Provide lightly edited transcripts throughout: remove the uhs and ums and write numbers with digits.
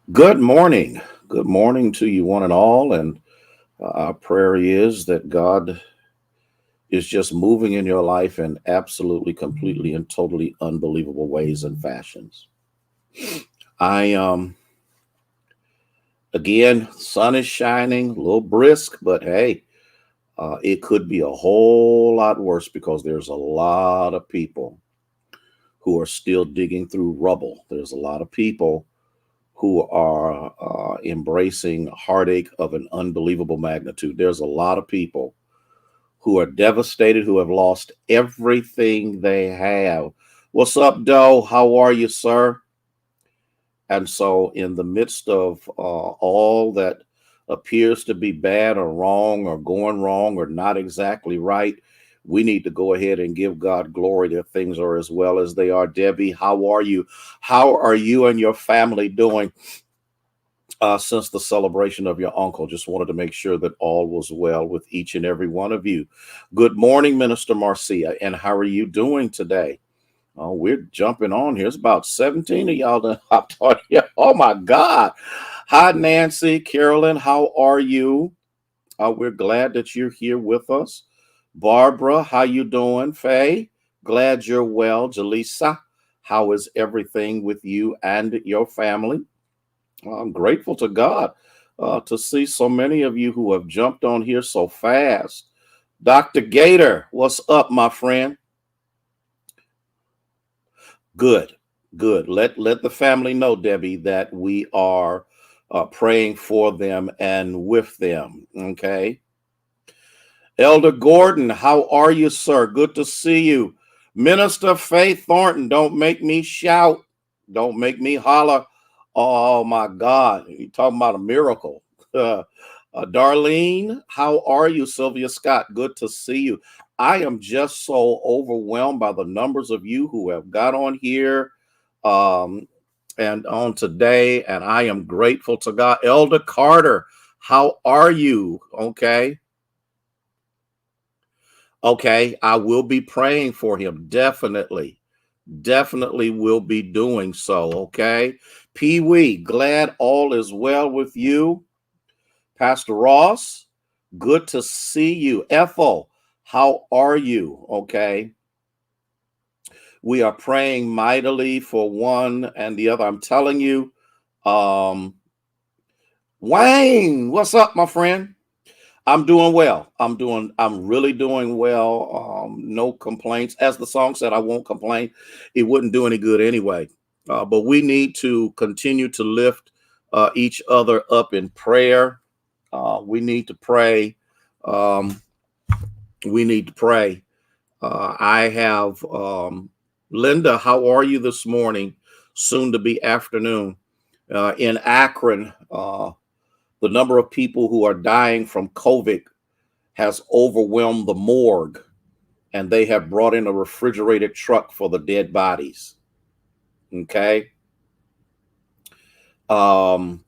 Good morning. Good morning to you, one and all. And our prayer is that God is just moving in your life in absolutely, completely, and totally unbelievable ways and fashions. I again, sun is shining, a little brisk, but hey, it could be a whole lot worse because there's a lot of people who are still digging through rubble. There's a lot of people who are embracing heartache of an unbelievable magnitude. There's a lot of people who are devastated, who have lost everything they have. What's up, Doe? How are you, sir? And so, in the midst of all that appears to be bad or wrong or going wrong or not exactly right, we need to go ahead and give God glory that things are as well as they are. Debbie, how are you? How are you and your family doing? Since the celebration of your uncle. Just wanted to make sure that all was well with each and every one of you. Good morning, Minister Marcia, and how are you doing today? Oh, we're jumping on here. It's about 17 of y'all that hopped on here. Oh my God. Hi, Nancy, Carolyn, how are you? We're glad that you're here with us. Barbara, how you doing? Faye, glad you're well. Jaleesa, how is everything with you and your family? Well, I'm grateful to God to see so many of you who have jumped on here so fast. Dr. Gator, what's up, my friend? Good, good. Let the family know, Debbie, that we are praying for them and with them. Okay. Elder Gordon, how are you, sir? Good to see you. Minister Faith Thornton, don't make me shout. Don't make me holler. Oh my God, you talking about a miracle. Darlene, how are you? Sylvia Scott, good to see you. I am just so overwhelmed by the numbers of you who have got on here um, and on today, and I am grateful to God. Elder Carter, how are you? Okay. Okay, I will be praying for him. Definitely. Definitely will be doing so. Okay. Pee Wee, glad all is well with you. Pastor Ross, good to see you. Ethel, how are you? Okay. We are praying mightily for one and the other. I'm telling you, um, Wayne, what's up, my friend? I'm doing well. I'm really doing well. No complaints. As the song said, I won't complain. It wouldn't do any good anyway. But we need to continue to lift each other up in prayer. We need to pray. Um, we need to pray. I have Linda. How are you this morning? Soon to be afternoon in Akron. The number of people who are dying from COVID has overwhelmed the morgue, and they have brought in a refrigerated truck for the dead bodies. Okay. Um,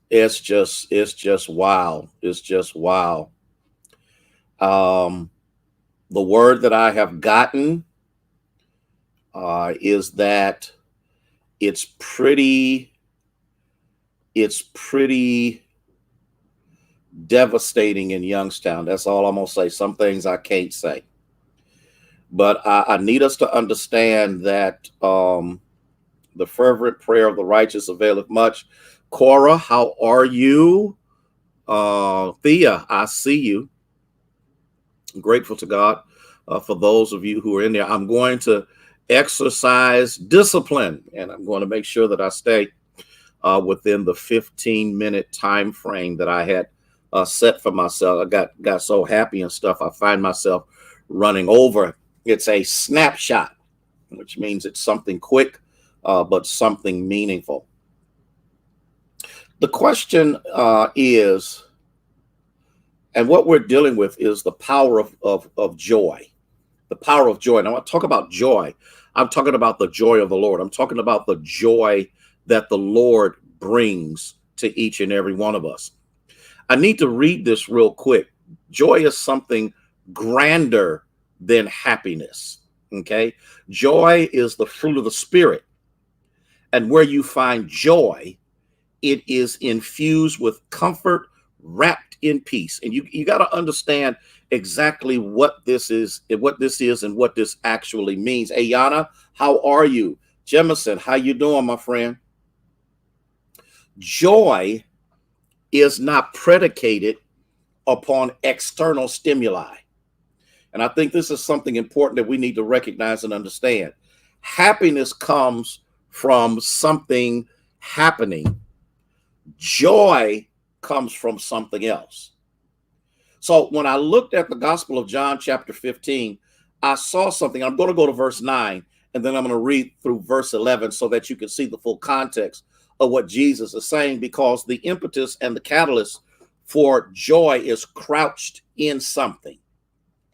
it's just wow. It's just wow. Um, the word that I have gotten is that it's pretty it's pretty devastating in Youngstown. That's all I'm gonna say. Some things I can't say. But I need us to understand that the fervent prayer of the righteous availeth much. Cora, how are you? Thea, I see you. I'm grateful to God for those of you who are in there. I'm going to exercise discipline, and I'm going to make sure that I stay within the 15-minute time frame that I had set for myself. I got so happy and stuff. I find myself running over. It's a snapshot, which means it's something quick, but something meaningful. The question is, and what we're dealing with is the power of joy. The power of joy. Now, I talk about joy. I'm talking about the joy of the Lord. I'm talking about the joy that the Lord brings to each and every one of us. I need to read this real quick. Joy is something grander than happiness. Okay. Joy is the fruit of the Spirit. And where you find joy It is infused with comfort, wrapped in peace. And you got to understand exactly what this is and what this actually means. Ayana, how are you? Jemison, how you doing, my friend? Joy is not predicated upon external stimuli. And I think this is something important that we need to recognize and understand. Happiness comes from something happening. Joy comes from something else. So when I looked at the Gospel of John, chapter 15, I saw something. I'm going to go to verse 9, and then I'm going to read through verse 11 so that you can see the full context of what Jesus is saying, because the impetus and the catalyst for joy is crouched in something.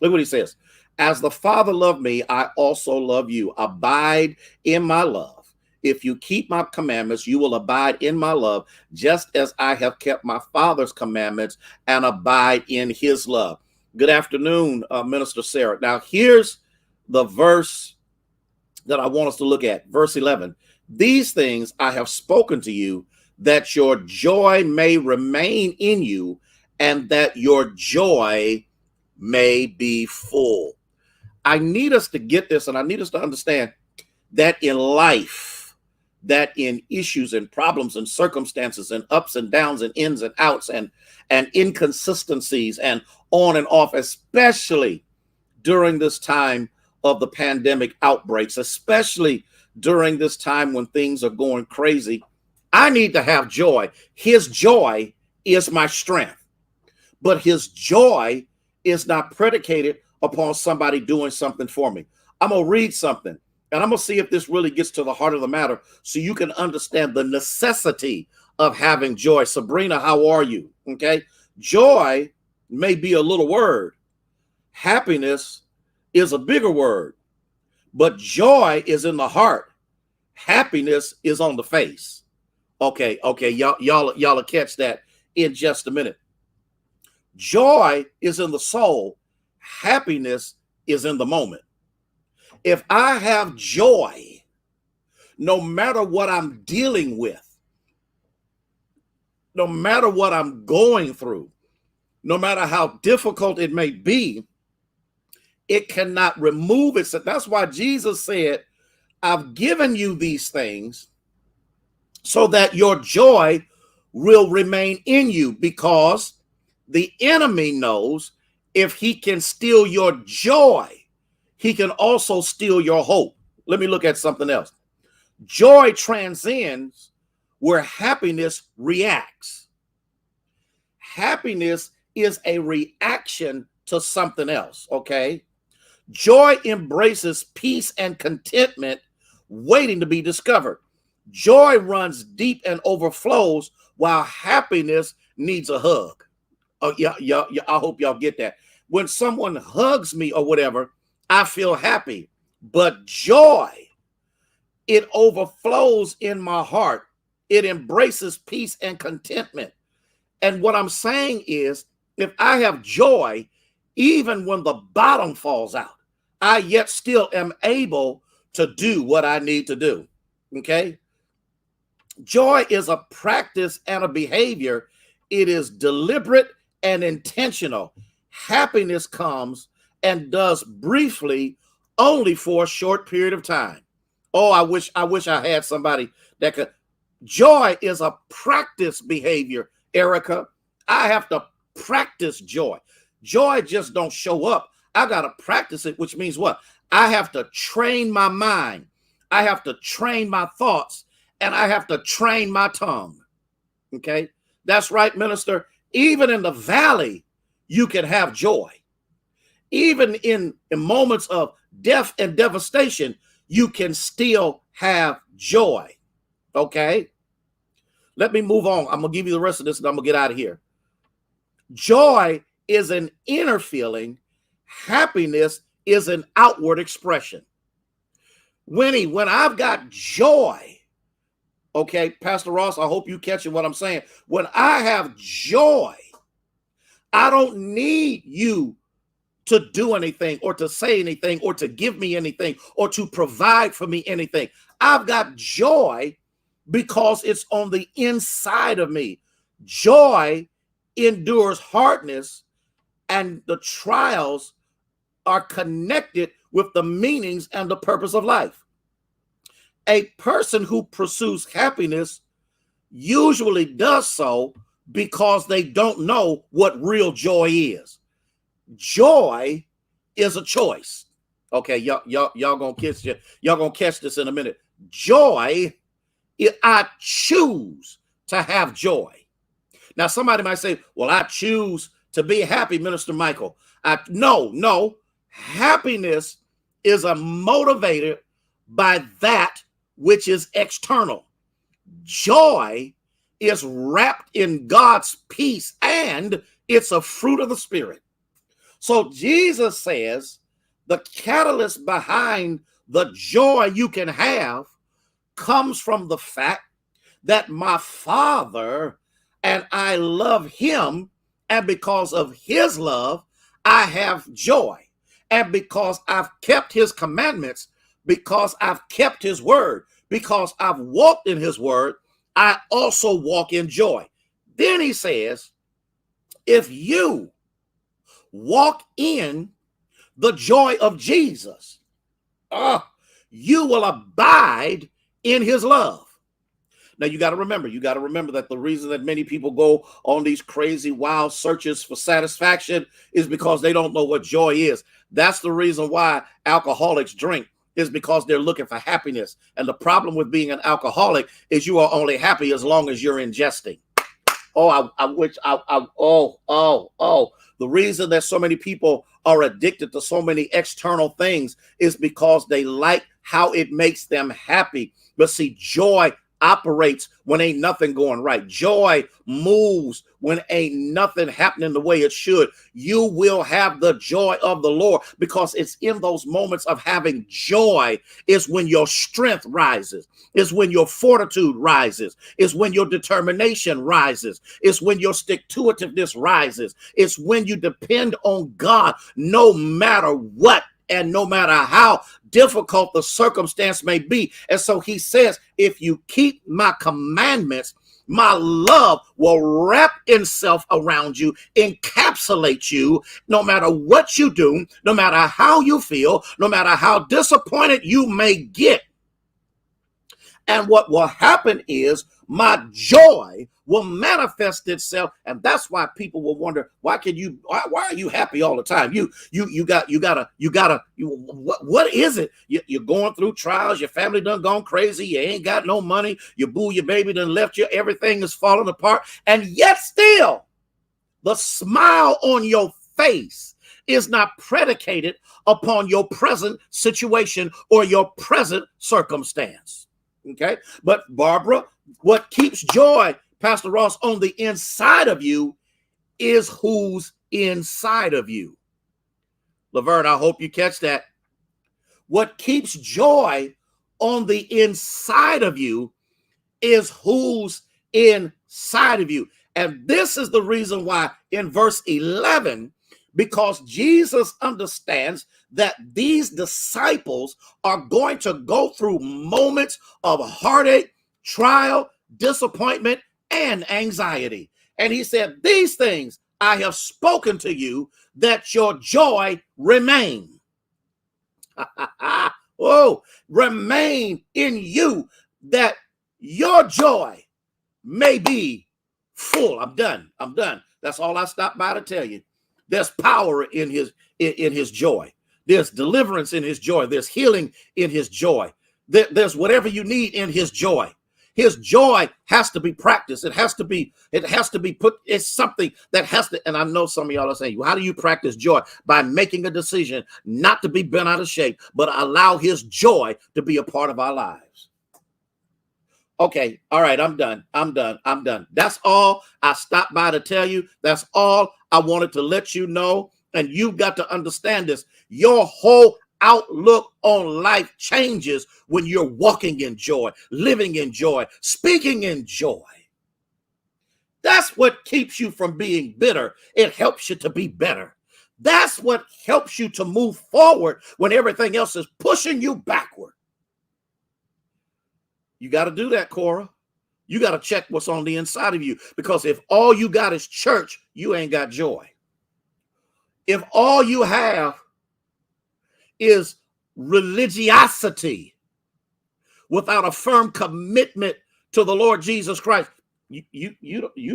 Look what he says. As the Father loved me, I also love you. Abide in my love. If you keep my commandments, you will abide in my love, just as I have kept my Father's commandments and abide in his love. Good afternoon, Minister Sarah. Now, here's the verse that I want us to look at. Verse 11. These things I have spoken to you, that your joy may remain in you, and that your joy may be full. I need us to get this, and I need us to understand that in life, that in issues and problems and circumstances and ups and downs and ins and outs and inconsistencies and on and off, especially during this time of the pandemic outbreaks, especially during this time when things are going crazy, I need to have joy. His joy is my strength, but his joy is not predicated upon somebody doing something for me. I'm going to read something, and I'm going to see if this really gets to the heart of the matter so you can understand the necessity of having joy. Sabrina, how are you? Okay. Joy may be a little word. Happiness is a bigger word, but joy is in the heart. Happiness is on the face. Okay. Y'all will catch that in just a minute. Joy is in the soul. Happiness is in the moment. If I have joy, no matter what I'm dealing with, no matter what I'm going through, no matter how difficult it may be, it cannot remove it. So that's why Jesus said, I've given you these things so that your joy will remain in you, because the enemy knows if he can steal your joy, he can also steal your hope. Let me look at something else. Joy transcends where happiness reacts. Happiness is a reaction to something else, okay? Joy embraces peace and contentment waiting to be discovered. Joy runs deep and overflows, while happiness needs a hug. Oh, yeah, I hope y'all get that. When someone hugs me or whatever, I feel happy. But joy, it overflows in my heart. It embraces peace and contentment. And what I'm saying is, if I have joy, even when the bottom falls out, I yet still am able to do what I need to do. Okay? Joy is a practice and a behavior. It is deliberate and intentional. Happiness comes and does briefly, only for a short period of time. Oh, I wish I had somebody that could. Joy is a practice behavior, Erica. I have to practice joy. Joy just don't show up. I got to practice it, which means what? I have to train my mind. I have to train my thoughts, and I have to train my tongue. Okay? That's right, minister. Even in the valley, you can have joy. Even in moments of death and devastation, you can still have joy. Okay? Let me move on. I'm going to give you the rest of this and I'm going to get out of here. Joy is an inner feeling. Happiness is an outward expression. Winnie, when I've got joy, okay, Pastor Ross, I hope you catching what I'm saying. When I have joy, I don't need you to do anything or to say anything or to give me anything or to provide for me anything. I've got joy because it's on the inside of me. Joy endures hardness, and the trials are connected with the meanings and the purpose of life. A person who pursues happiness usually does so because they don't know what real joy is. Joy is a choice. Okay, y'all gonna catch this in a minute. Joy, I choose to have joy. Now, somebody might say, well, I choose to be happy, Minister Michael. No. Happiness is a motivator by that which is external. Joy is wrapped in God's peace, and it's a fruit of the Spirit. So Jesus says the catalyst behind the joy you can have comes from the fact that my Father and I love him, and because of his love, I have joy. And because I've kept his commandments, because I've kept his word, because I've walked in his word, I also walk in joy. Then he says, if you walk in the joy of Jesus, you will abide in his love. Now, you got to remember that the reason that many people go on these crazy, wild searches for satisfaction is because they don't know what joy is. That's the reason why alcoholics drink, is because they're looking for happiness. And the problem with being an alcoholic is you are only happy as long as you're ingesting. The reason that so many people are addicted to so many external things is because they like how it makes them happy. But see, joy operates when ain't nothing going right. Joy moves when ain't nothing happening the way it should. You will have the joy of the Lord, because it's in those moments of having joy is when your strength rises, is when your fortitude rises, is when your determination rises, is when your stick-to-itiveness rises. It's when you depend on God no matter what, and no matter how difficult the circumstance may be. And so he says, if you keep my commandments, my love will wrap itself around you, encapsulate you, no matter what you do, no matter how you feel, no matter how disappointed you may get. And what will happen is my joy will manifest itself. And that's why people will wonder, why are you happy all the time? What is it? You're going through trials. Your family done gone crazy. You ain't got no money. Your baby done left you. Everything is falling apart. And yet still, the smile on your face is not predicated upon your present situation or your present circumstance. Okay. But Barbara, what keeps joy, Pastor Ross, on the inside of you is who's inside of you. Laverne, I hope you catch that. What keeps joy on the inside of you is who's inside of you. And this is the reason why in verse 11, because Jesus understands that these disciples are going to go through moments of heartache, trial, disappointment, and anxiety. And he said, these things I have spoken to you, that your joy remain. Remain in you, that your joy may be full. I'm done. That's all I stopped by to tell you. There's power in his joy. There's deliverance in his joy. There's healing in his joy. There's whatever you need in his joy. His joy has to be practiced. It has to be put. It's something that has to, and I know some of y'all are saying, well, how do you practice joy? By making a decision not to be bent out of shape, but allow his joy to be a part of our lives. Okay, all right, I'm done. That's all I stopped by to tell you. That's all I wanted to let you know. And you've got to understand this. Your whole outlook on life changes when you're walking in joy, living in joy, speaking in joy. That's what keeps you from being bitter. It helps you to be better. That's what helps you to move forward when everything else is pushing you backward. You got to do that, Cora. You got to check what's on the inside of you, because if all you got is church, you ain't got joy. If all you have is religiosity without a firm commitment to the Lord Jesus Christ, you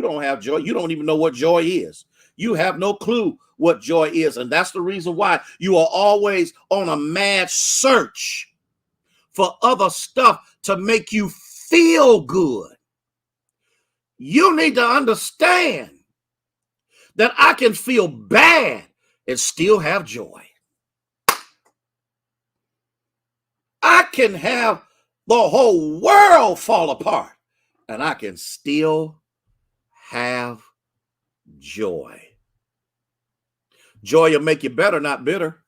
don't have joy. You don't even know what joy is. You have no clue what joy is. And that's the reason why you are always on a mad search for other stuff to make you feel good. You need to understand that I can feel bad and still have joy. I can have the whole world fall apart and I can still have joy. Joy will make you better, not bitter.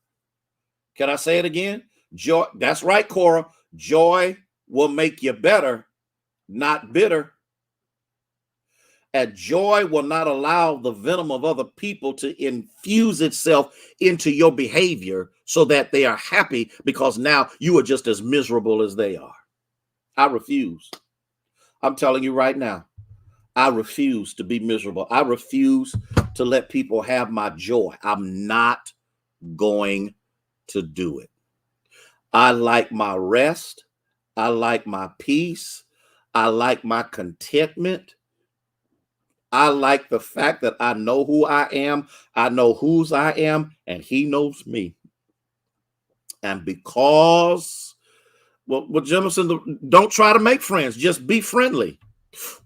Can I say it again? Joy. That's right, Cora. Joy will make you better, not bitter. And joy will not allow the venom of other people to infuse itself into your behavior so that they are happy because now you are just as miserable as they are. I refuse. I'm telling you right now, I refuse to be miserable. I refuse to let people have my joy. I'm not going to do it. I like my rest. I like my peace. I like my contentment. I like the fact that I know who I am. I know whose I am, and he knows me. And because, well, Jemison, don't try to make friends. Just be friendly.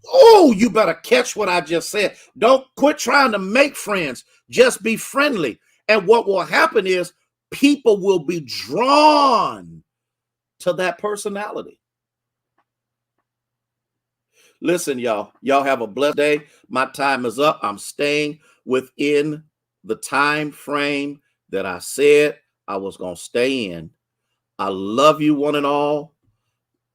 Oh, you better catch what I just said. Don't quit trying to make friends. Just be friendly. And what will happen is people will be drawn to that personality. Listen, y'all have a blessed day. My time is up. I'm staying within the time frame that I said I was going to stay in. I love you one and all.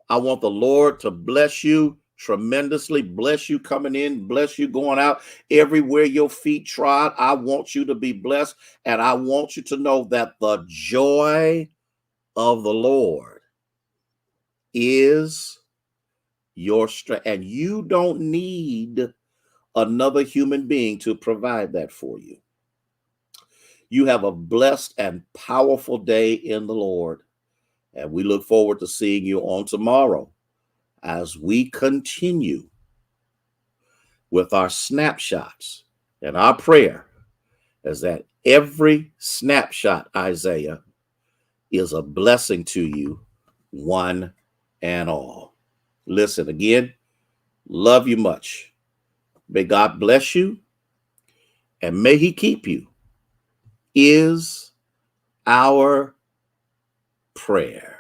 I want the Lord to bless you tremendously, bless you coming in, bless you going out. Everywhere your feet trod, I want you to be blessed. And I want you to know that the joy of the Lord is your strength. And you don't need another human being to provide that for you. You have a blessed and powerful day in the Lord. And we look forward to seeing you on tomorrow as we continue with our snapshots. And our prayer is that every snapshot, Isaiah, is a blessing to you, one and all. Listen, again, love you much. May God bless you and may he keep you, is our prayer.